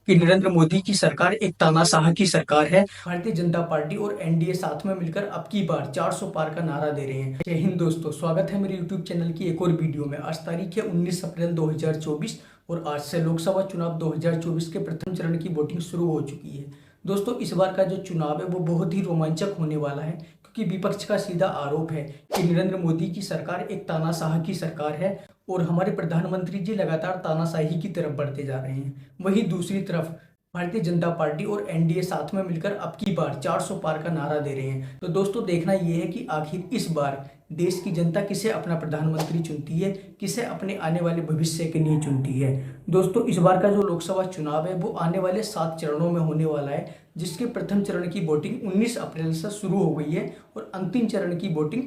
कि नरेंद्र मोदी की सरकार एक तानाशाह की सरकार है। भारतीय जनता पार्टी और एनडीए साथ में मिलकर अब की बार 400 पार का नारा दे रहे हैं। जय हिंद दोस्तों, स्वागत है मेरे यूट्यूब चैनल की एक और वीडियो में। आज तारीख है 19 अप्रैल 2024 और आज से लोकसभा चुनाव 2024 के प्रथम चरण की वोटिंग शुरू हो चुकी है। दोस्तों, इस बार का जो चुनाव है वो बहुत ही रोमांचक होने वाला है, क्योंकि विपक्ष का सीधा आरोप है कि नरेंद्र मोदी की सरकार एक तानाशाह की सरकार है और हमारे प्रधानमंत्री जी लगातार तानाशाही की तरफ बढ़ते जा रहे हैं। वहीं दूसरी तरफ भारतीय जनता पार्टी और एनडीए साथ में मिलकर अब की बार 400 पार का नारा दे रहे हैं। तो दोस्तों, देखना यह है कि आखिर इस बार देश की जनता किसे अपना प्रधानमंत्री चुनती है, किसे अपने आने वाले भविष्य के लिए चुनती है। दोस्तों, इस बार का जो लोकसभा चुनाव है वो आने वाले 7 चरणों में होने वाला है, जिसके प्रथम चरण की वोटिंग 19 अप्रैल से शुरू हो गई है और अंतिम चरण की वोटिंग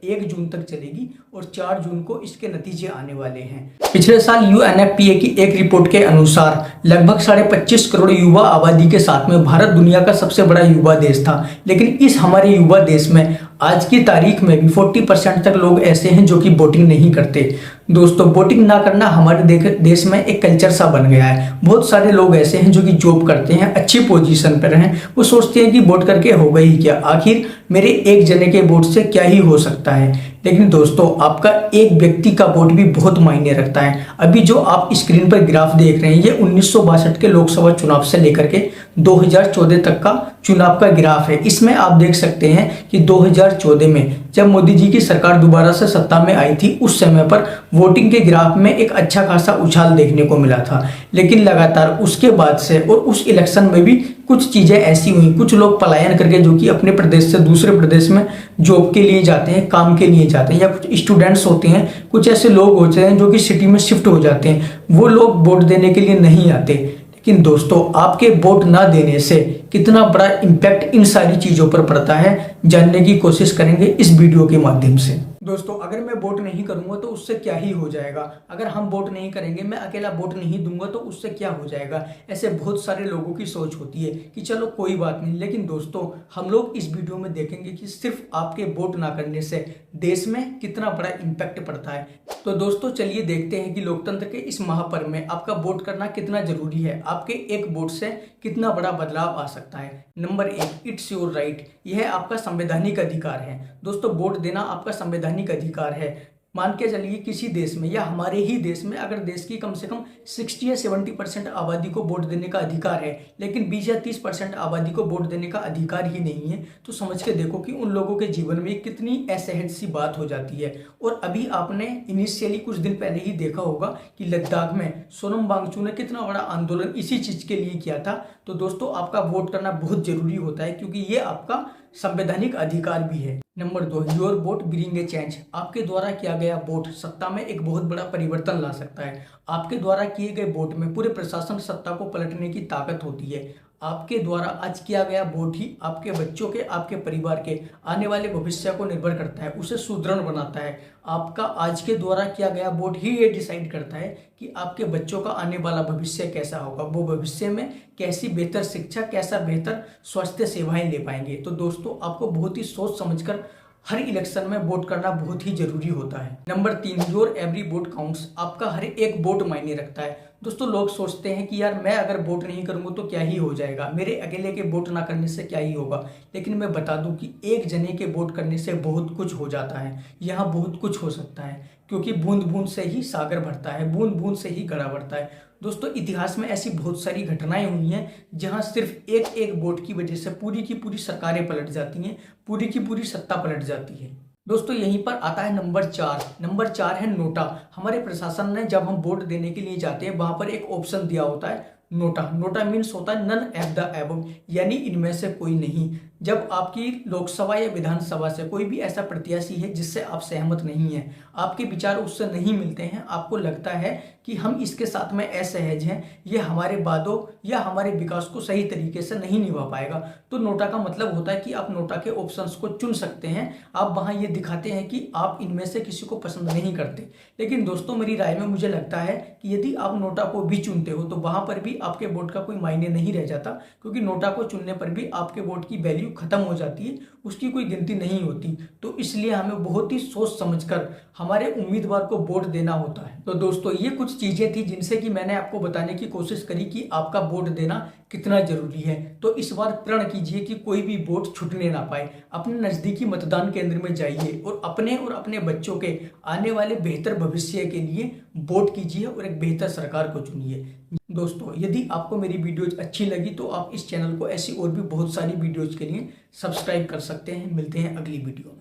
1 जून तक चलेगी और 4 जून को इसके नतीजे आने वाले हैं। पिछले साल यूएनएफपीए की एक रिपोर्ट के अनुसार लगभग 25.5 करोड़ युवा आबादी के साथ में भारत दुनिया का सबसे बड़ा युवा देश था, लेकिन इस हमारे युवा देश में आज की तारीख में भी 40% तक लोग ऐसे हैं जो कि वोटिंग नहीं करते। दोस्तों, वोटिंग ना करना हमारे देश में एक कल्चर सा बन गया है। बहुत सारे लोग ऐसे हैं जो कि जॉब करते हैं, अच्छी पोजीशन पर हैं, वो सोचते हैं कि वोट करके होगा ही क्या, आखिर मेरे एक जने के वोट से क्या ही हो सकता है। लेकिन दोस्तों, आपका एक व्यक्ति का वोट भी बहुत मायने रखता है। अभी जो आप स्क्रीन पर ग्राफ देख रहे हैं ये 1962 के लोकसभा चुनाव से लेकर के 2014 तक का चुनाव का ग्राफ है। इसमें आप देख सकते हैं कि 2014 में जब मोदी जी की सरकार दोबारा से सत्ता में आई थी, उस समय पर वोटिंग के ग्राफ में एक अच्छा खासा उछाल देखने को मिला था। लेकिन लगातार उसके बाद से और उस इलेक्शन में भी कुछ चीजें ऐसी हुई, कुछ लोग पलायन करके जो कि अपने प्रदेश से दूसरे प्रदेश में जॉब के लिए जाते हैं, काम के लिए जाते हैं, या कुछ स्टूडेंट्स होते हैं, कुछ ऐसे लोग होते हैं जो कि सिटी में शिफ्ट हो जाते हैं, वो लोग वोट देने के लिए नहीं आते। लेकिन दोस्तों, आपके वोट ना देने से कितना बड़ा इम्पैक्ट इन सारी चीजों पर पड़ता है, जानने की कोशिश करेंगे इस वीडियो के माध्यम से। दोस्तों, अगर मैं वोट नहीं करूंगा तो उससे क्या ही हो जाएगा, अगर हम वोट नहीं करेंगे, मैं अकेला वोट नहीं दूंगा तो उससे क्या हो जाएगा, ऐसे बहुत सारे लोगों की सोच होती है कि चलो कोई बात नहीं। लेकिन दोस्तों, हम लोग इस वीडियो में देखेंगे कि सिर्फ आपके वोट ना करने से देश में कितना बड़ा इम्पैक्ट पड़ता है। तो दोस्तों, चलिए देखते हैं कि लोकतंत्र के इस महापर्व में आपका वोट करना कितना जरूरी है, आपके एक वोट से कितना बड़ा बदलाव आ सकता है। नंबर 1, इट्स योर राइट, यह आपका संवैधानिक अधिकार है। दोस्तों, वोट देना आपका संवैधानिक अधिकार है। मान के चलिए किसी देश में या हमारे ही देश में अगर देश की कम से कम 60 या 70% आबादी को वोट देने का अधिकार है, लेकिन 20 या 30% आबादी को वोट देने का अधिकार ही नहीं है, तो समझ के देखो कि उन लोगों के जीवन में कितनी असहज सी बात हो जाती है। और अभी आपने इनिशियली कुछ दिन पहले ही देखा होगा कि लद्दाख में सोनम वांगचुक ने कितना बड़ा आंदोलन इसी चीज के लिए किया था। तो दोस्तों, आपका वोट करना बहुत जरूरी होता है, क्योंकि ये आपका संवैधानिक अधिकार भी है। Number 2, your vote bring a change, आपके द्वारा किया गया वोट सत्ता में एक बहुत बड़ा परिवर्तन ला सकता है। आपके द्वारा किए गए वोट में पूरे प्रशासन सत्ता को पलटने की ताकत होती है। आपके द्वारा आज किया गया वोट ही आपके बच्चों के, आपके परिवार के आने वाले भविष्य को निर्भर करता है, उसे सुदृढ़ बनाता है। आपका आज के द्वारा किया गया वोट ही ये डिसाइड करता है कि आपके बच्चों का आने वाला भविष्य कैसा होगा, वो भविष्य में कैसी बेहतर शिक्षा, कैसा बेहतर स्वास्थ्य सेवाएं ले पाएंगे। तो दोस्तों, आपको बहुत ही सोच समझकर हर इलेक्शन में वोट करना बहुत ही जरूरी होता है। Number 3, your every vote counts, आपका हर एक वोट मायने रखता है। दोस्तों, लोग सोचते हैं कि यार मैं अगर वोट नहीं करूंगा तो क्या ही हो जाएगा, मेरे अकेले के वोट ना करने से क्या ही होगा। लेकिन मैं बता दूं कि एक जने के वोट करने से बहुत कुछ हो जाता है, यहाँ बहुत कुछ हो सकता है, क्योंकि बूंद बूंद से ही सागर भरता है, बूंद बूंद से ही घड़ा भरता है। दोस्तों, इतिहास में ऐसी बहुत सारी घटनाएं हुई हैं जहां सिर्फ एक एक वोट की वजह से पूरी की पूरी सरकारें पलट जाती हैं, पूरी की पूरी सत्ता पलट जाती है। दोस्तों, यहीं पर आता है नंबर 4। नंबर 4 है नोटा। हमारे प्रशासन ने जब हम वोट देने के लिए जाते हैं वहां पर एक ऑप्शन दिया होता है नोटा। नोटा मीन्स होता है नन ऑफ द एबव, यानी इनमें से कोई नहीं। जब आपकी लोकसभा या विधानसभा से कोई भी ऐसा प्रत्याशी है जिससे आप सहमत नहीं है, आपके विचार उससे नहीं मिलते हैं, आपको लगता है कि हम इसके साथ में असहज हैं, ये हमारे वादों या हमारे विकास को सही तरीके से नहीं निभा पाएगा, तो नोटा का मतलब होता है कि आप नोटा के ऑप्शंस को चुन सकते हैं। आप वहां ये दिखाते हैं कि आप इनमें से किसी को पसंद नहीं करते। लेकिन दोस्तों, मेरी राय में मुझे लगता है कि यदि आप नोटा को भी चुनते हो तो वहां पर भी आपके वोट का कोई मायने नहीं रह जाता, क्योंकि नोटा को चुनने पर भी आपके वोट की वैल्यू खत्म हो जाती है उसकी कोई गिनती नहीं होती। तो इसलिए हमें बहुत ही सोच समझकर हमारे उम्मीदवार को वोट देना होता है। तो दोस्तों ये कुछ चीजें थी जिनसे कि मैंने आपको बताने की कोशिश करी कि आपका वोट देना कितना जरूरी है। तो इस बार प्रण कीजिए कि कोई भी वोट छूटने ना पाए। अपने नजदीकी मतदान केंद्र में जाइए और अपने बच्चों के आने वाले बेहतर भविष्य के लिए वोट कीजिए और एक बेहतर सरकार को चुनिए। दोस्तों यदि आपको मेरी वीडियोज अच्छी लगी तो आप इस चैनल को ऐसी और भी बहुत सारी वीडियोज के लिए सब्सक्राइब कर सकते हैं। मिलते हैं अगली वीडियो में।